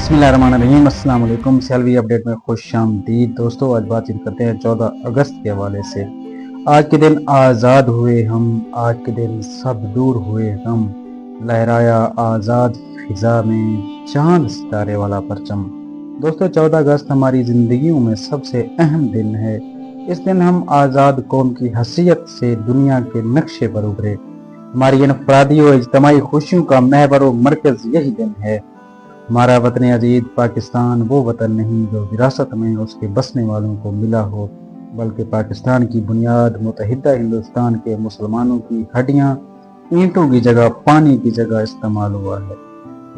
बिस्मिल्लाहिर्रहमानिर्रहीम, अस्सलाम वालेकुम। सेल्वी अपडेट में खुश आमदीद। दोस्तों, आज बातचीत करते हैं 14 अगस्त के हवाले से। आज के दिन आज़ाद हुए हम, आज के दिन सब दूर हुए हम, लहराया आज़ाद फिजा में चांद सितारे वाला परचम। दोस्तों, 14 अगस्त हमारी ज़िंदगियों में सबसे अहम दिन है। इस दिन हम आज़ाद कौम की हैसियत से दुनिया के नक्शे पर उभरे। हमारी इनफरादी और इज्तमाई खुशियों का महवर व मरकज़ यही दिन है। हमारा वतन अजीज पाकिस्तान वो वतन नहीं जो विरासत में उसके बसने वालों को मिला हो, बल्कि पाकिस्तान की बुनियाद मुतहिदा हिंदुस्तान के मुसलमानों की हड्डियां ईंटों की जगह पानी की जगह इस्तेमाल हुआ है।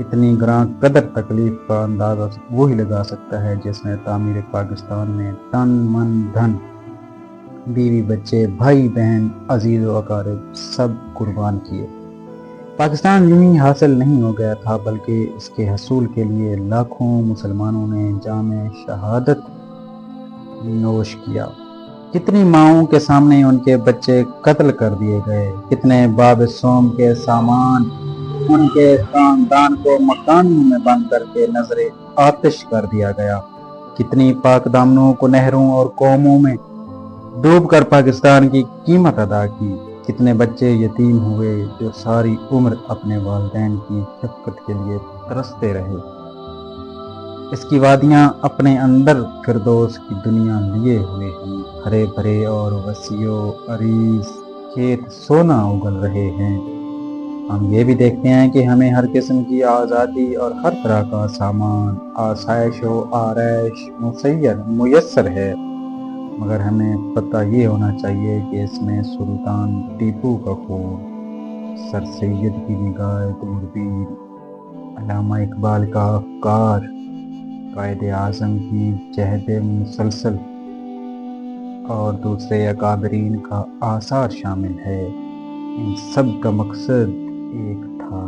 इतनी ग्रां कदर तकलीफ का अंदाजा वही लगा सकता है जिसने तामीर पाकिस्तान में तन मन धन, बीवी बच्चे, भाई बहन, अजीज व अकारिब सब कुर्बान किए। पाकिस्तान यूं ही हासिल नहीं हो गया था, बल्कि इसके हसूल के लिए लाखों मुसलमानों ने जामे शहादत नोश किया। कितनी माओं के सामने उनके बच्चे कत्ल कर दिए गए, कितने बाब सोम के सामान उनके खानदान को मकानों में बंद करके नजरे आतिश कर दिया गया। कितनी पाक दामनों को नहरों और कौमों में डूब कर पाकिस्तान की कीमत अदा की। कितने बच्चे यतीम हुए जो सारी उम्र अपने वालिदैन की शफकत के लिए तरसते रहे। इसकी वादियां अपने अंदर फिरदौस की दुनिया लिए हुए हैं। हरे भरे और वसीओ अरीज खेत सोना उगल रहे हैं। हम ये भी देखते हैं कि हमें हर किस्म की आज़ादी और हर तरह का सामान आसाइश व आरैश मुयस्सर है, मगर हमें पता ये होना चाहिए कि इसमें सुल्तान टीपू का खून, सर सैयद की निगाह दूरबीन, अल्लामा इकबाल का अफकार, कायदे आज़म की जहद मुसलसल और दूसरे अकाबरीन का आसार शामिल है। इन सब का मकसद एक था,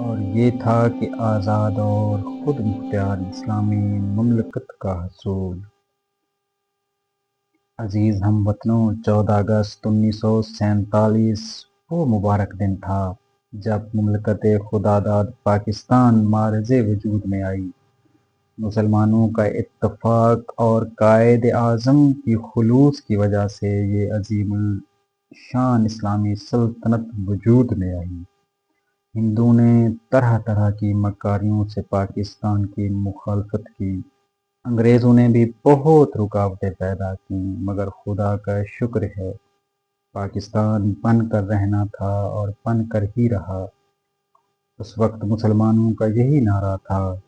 और ये था कि आज़ाद और खुद मुख्तियार इस्लामी ममलकत का हसूल। अजीज हम वतनों, 14 अगस्त 1947 वो मुबारक दिन था जब मुमलकत खुदादाद पाकिस्तान मारज़े वजूद में आई। मुसलमानों का इत्तफाक और कायद आज़म की खुलूस की वजह से ये अजीमुल शान इस्लामी सल्तनत वजूद में आई। हिंदू ने तरह तरह की मकारियों से पाकिस्तान की मुखालफत की। अंग्रेज़ों ने भी बहुत रुकावटें पैदा की, मगर खुदा का शुक्र है पाकिस्तान बन कर रहना था और बन कर ही रहा। उस वक्त मुसलमानों का यही नारा था,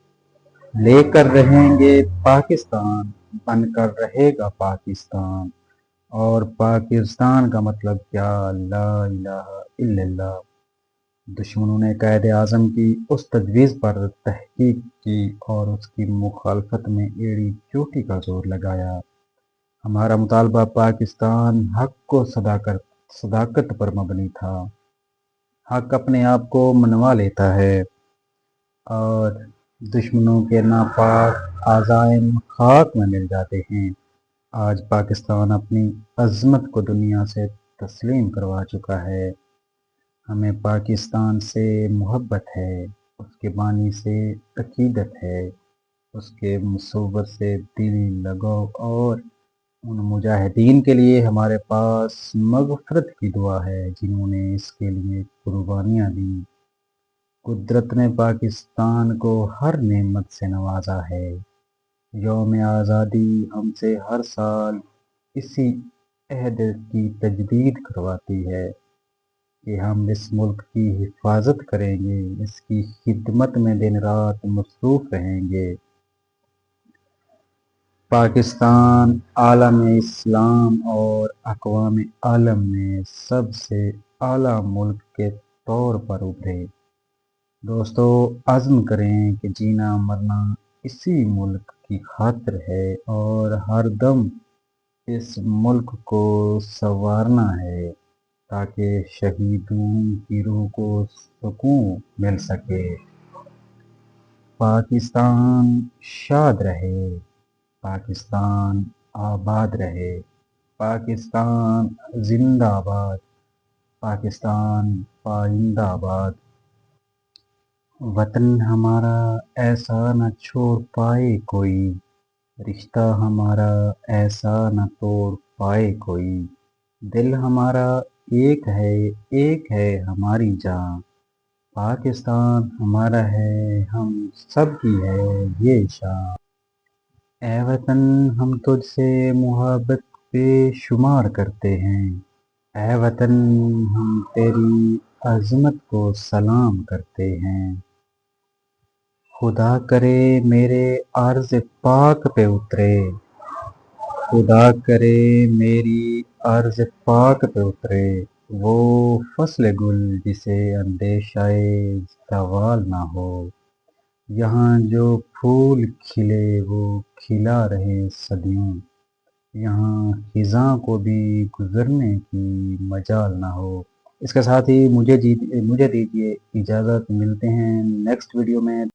लेकर रहेंगे पाकिस्तान, बनकर रहेगा पाकिस्तान। और पाकिस्तान का मतलब क्या? ला इलाहा इल्लल्लाह। दुश्मनों ने कायद आज़म की उस तजवीज़ पर तहकीक की और उसकी मुखालफत में एड़ी चोटी का जोर लगाया। हमारा मुतालबा पाकिस्तान हक को सदाकत पर मबनी था। हक अपने आप को मनवा लेता है और दुश्मनों के नापाक आज़ाइम खाक में मिल जाते हैं। आज पाकिस्तान अपनी अज़मत को दुनिया से तस्लीम करवा चुका है। हमें पाकिस्तान से मोहब्बत है, उसके बानी से अकीदत है, उसके मुसव्वत से दिली लगाव, और उन मुजाहिदीन के लिए हमारे पास मग़फ़िरत की दुआ है जिन्होंने इसके लिए कुर्बानियाँ दी। कुदरत ने पाकिस्तान को हर नेमत से नवाजा है। यौम आज़ादी हमसे हर साल इसी अहद की तजदीद करवाती है कि हम इस मुल्क की हिफाजत करेंगे, इसकी खिदमत में दिन रात मसरूफ़ रहेंगे। पाकिस्तान आलम इस्लाम और अक़वाम आलम में सबसे आला मुल्क के तौर पर उभरे। दोस्तों, अज़्म करें कि जीना मरना इसी मुल्क की खातिर है और हर दम इस मुल्क को संवारना है ताकि शहीदों की रूह को सुकून मिल सके। पाकिस्तान शाद रहे, पाकिस्तान आबाद रहे, पाकिस्तान जिंदाबाद, पाकिस्तान पाइंदाबाद। وطن ہمارا ایسا نہ چھوڑ پائے کوئی، رشتہ ہمارا ایسا نہ توڑ پائے کوئی، دل ہمارا ایک ہے ہماری جان، پاکستان ہمارا ہے ہم سب کی ہے یہ شان۔ اے وطن ہم تجھ سے محبت بے شمار کرتے ہیں، اے وطن ہم تیری عظمت کو سلام کرتے ہیں۔ خدا کرے میرے عرض پاک پہ اترے، خدا کرے میری عرض پاک پہ اترے، وہ فصل گل جسے اندیشہ زوال نہ ہو، یہاں جو پھول کھلے وہ کھلا رہے صدیوں، یہاں خزاں کو بھی گزرنے کی مجال نہ ہو۔ اس کے ساتھ ہی مجھے دیجیے اجازت، ملتے ہیں نیکسٹ ویڈیو میں۔